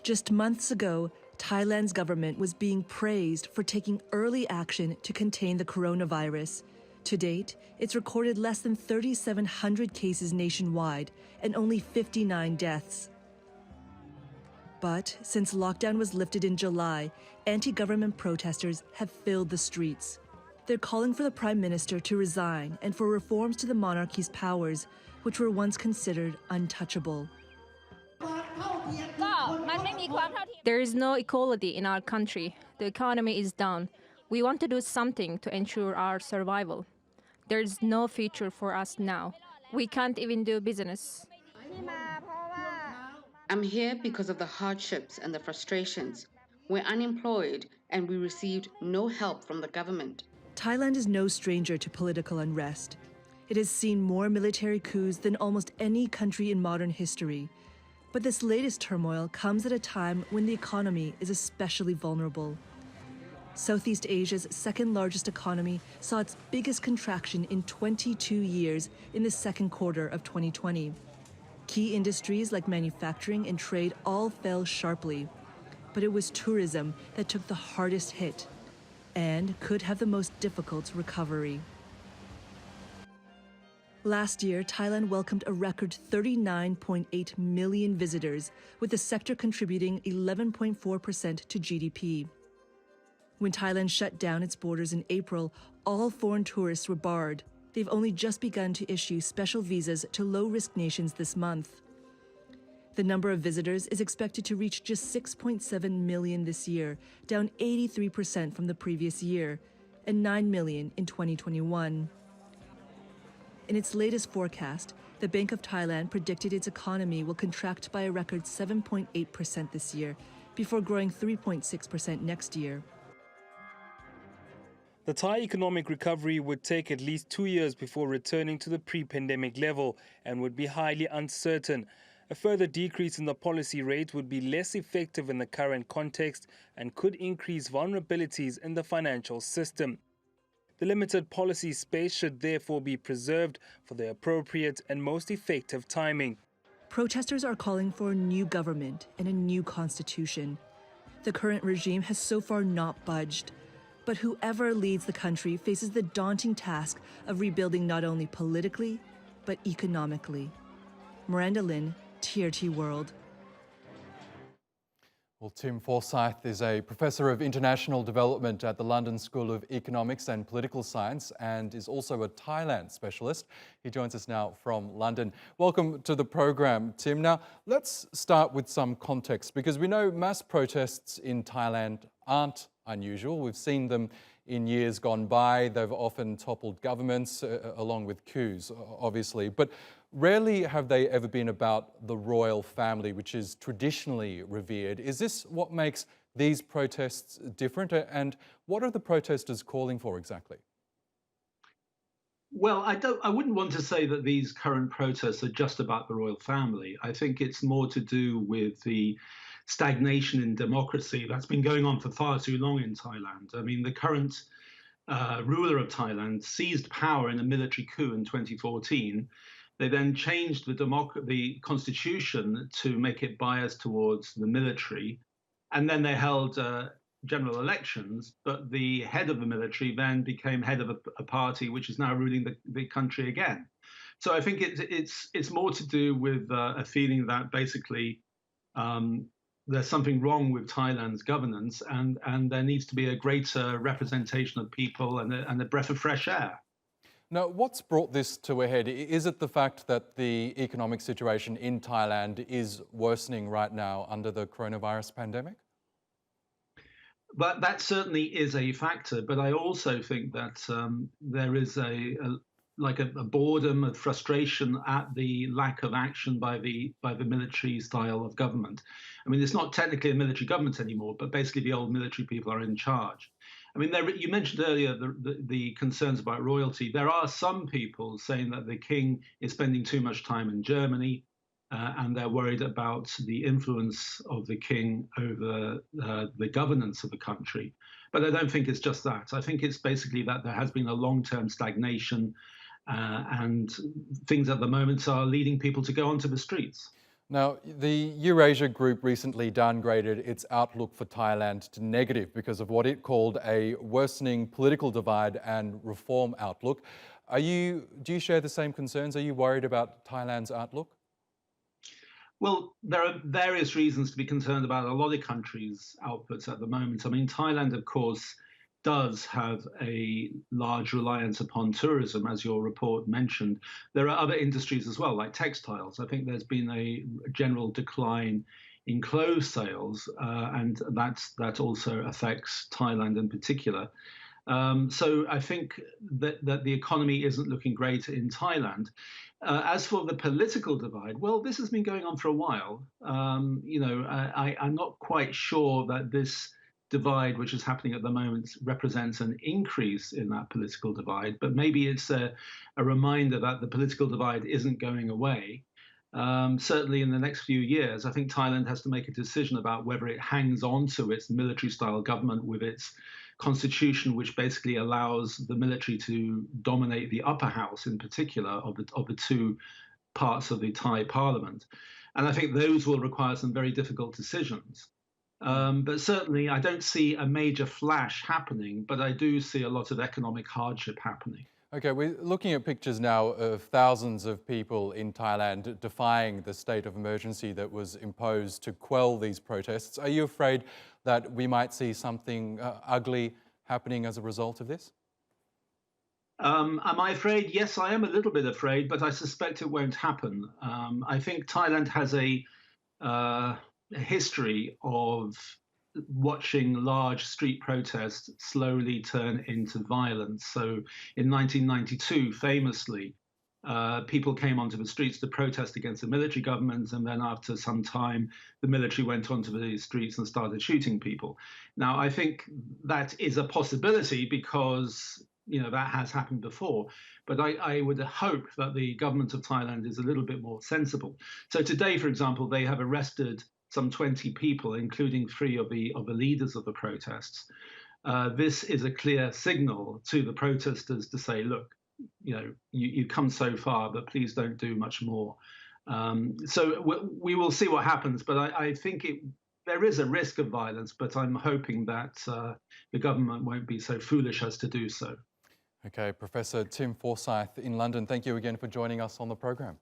Just months ago, Thailand's government was being praised for taking early action to contain the coronavirus. To date, it's recorded less than 3,700 cases nationwide and only 59 deaths. But since lockdown was lifted in July, anti-government protesters have filled the streets. They're calling for the Prime Minister to resign and for reforms to the monarchy's powers, which were once considered untouchable. There is no equality in our country. The economy is down. We want to do something to ensure our survival. There is no future for us now. We can't even do business. I'm here because of the hardships and the frustrations. We're unemployed and we received no help from the government. Thailand is no stranger to political unrest. It has seen more military coups than almost any country in modern history. But this latest turmoil comes at a time when the economy is especially vulnerable. Southeast Asia's second largest economy saw its biggest contraction in 22 years in the second quarter of 2020. Key industries like manufacturing and trade all fell sharply. But it was tourism that took the hardest hit and could have the most difficult recovery. Last year, Thailand welcomed a record 39.8 million visitors, with the sector contributing 11.4% to GDP. When Thailand shut down its borders in April, all foreign tourists were barred. They've only just begun to issue special visas to low-risk nations this month. The number of visitors is expected to reach just 6.7 million this year, down 83% from the previous year, and 9 million in 2021. In its latest forecast, the Bank of Thailand predicted its economy will contract by a record 7.8% this year, before growing 3.6% next year. The Thai economic recovery would take at least 2 years before returning to the pre-pandemic level and would be highly uncertain. A further decrease in the policy rate would be less effective in the current context and could increase vulnerabilities in the financial system. The limited policy space should therefore be preserved for the appropriate and most effective timing. Protesters are calling for a new government and a new constitution. The current regime has so far not budged, but whoever leads the country faces the daunting task of rebuilding not only politically, but economically. Miranda Lin, TRT World. Well, Tim Forsyth is a Professor of International Development at the London School of Economics and Political Science and is also a Thailand specialist. He joins us now from London. Welcome to the program, Tim. Now, let's start with some context because we know mass protests in Thailand aren't unusual. We've seen them in years gone by. They've often toppled governments along with coups, obviously. But rarely have they ever been about the royal family, which is traditionally revered. Is this what makes these protests different? And what are the protesters calling for exactly? Well, I wouldn't want to say that these current protests are just about the royal family. I think it's more to do with the stagnation in democracy that's been going on for far too long in Thailand. I mean, the current ruler of Thailand seized power in a military coup in 2014. They then changed the constitution to make it biased towards the military. And then they held general elections, but the head of the military then became head of a party which is now ruling the country again. So I think it's more to do with a feeling that basically there's something wrong with Thailand's governance and there needs to be a greater representation of people and a breath of fresh air. Now, what's brought this to a head? Is it the fact that the economic situation in Thailand is worsening right now under the coronavirus pandemic? But that certainly is a factor. But I also think that there is a boredom, a frustration at the lack of action by the military style of government. I mean, it's not technically a military government anymore, but basically the old military people are in charge. I mean, you mentioned earlier the concerns about royalty. There are some people saying that the king is spending too much time in Germany, and they're worried about the influence of the king over the governance of the country. But I don't think it's just that. I think it's basically that there has been a long-term stagnation, and things at the moment are leading people to go onto the streets. Now, the Eurasia Group recently downgraded its outlook for Thailand to negative because of what it called a worsening political divide and reform outlook. Do you share the same concerns? Are you worried about Thailand's outlook? Well, there are various reasons to be concerned about a lot of countries' outputs at the moment. I mean, Thailand, of course, does have a large reliance upon tourism, as your report mentioned. There are other industries as well, like textiles. I think there's been a general decline in clothes sales, and that also affects Thailand in particular. So I think that the economy isn't looking great in Thailand. As for the political divide, well, this has been going on for a while. I'm not quite sure that this divide, which is happening at the moment, represents an increase in that political divide, but maybe it's a reminder that the political divide isn't going away. Certainly in the next few years, I think Thailand has to make a decision about whether it hangs on to its military-style government with its constitution, which basically allows the military to dominate the upper house, in particular, of the two parts of the Thai parliament. And I think those will require some very difficult decisions. But certainly, I don't see a major flash happening, but I do see a lot of economic hardship happening. Okay, we're looking at pictures now of thousands of people in Thailand defying the state of emergency that was imposed to quell these protests. Are you afraid that we might see something ugly happening as a result of this? Am I afraid? Yes, I am a little bit afraid, but I suspect it won't happen. I think Thailand has a history of watching large street protests slowly turn into violence. So in 1992, famously, people came onto the streets to protest against the military government, and then after some time, the military went onto the streets and started shooting people. Now, I think that is a possibility because that has happened before, but I would hope that the government of Thailand is a little bit more sensible. So today, for example, they have arrested some 20 people, including 3 of the leaders of the protests. This is a clear signal to the protesters to say, look, you've come so far, but please don't do much more. So we will see what happens, but I think there is a risk of violence, but I'm hoping that the government won't be so foolish as to do so. Okay, Professor Tim Forsyth in London, thank you again for joining us on the program.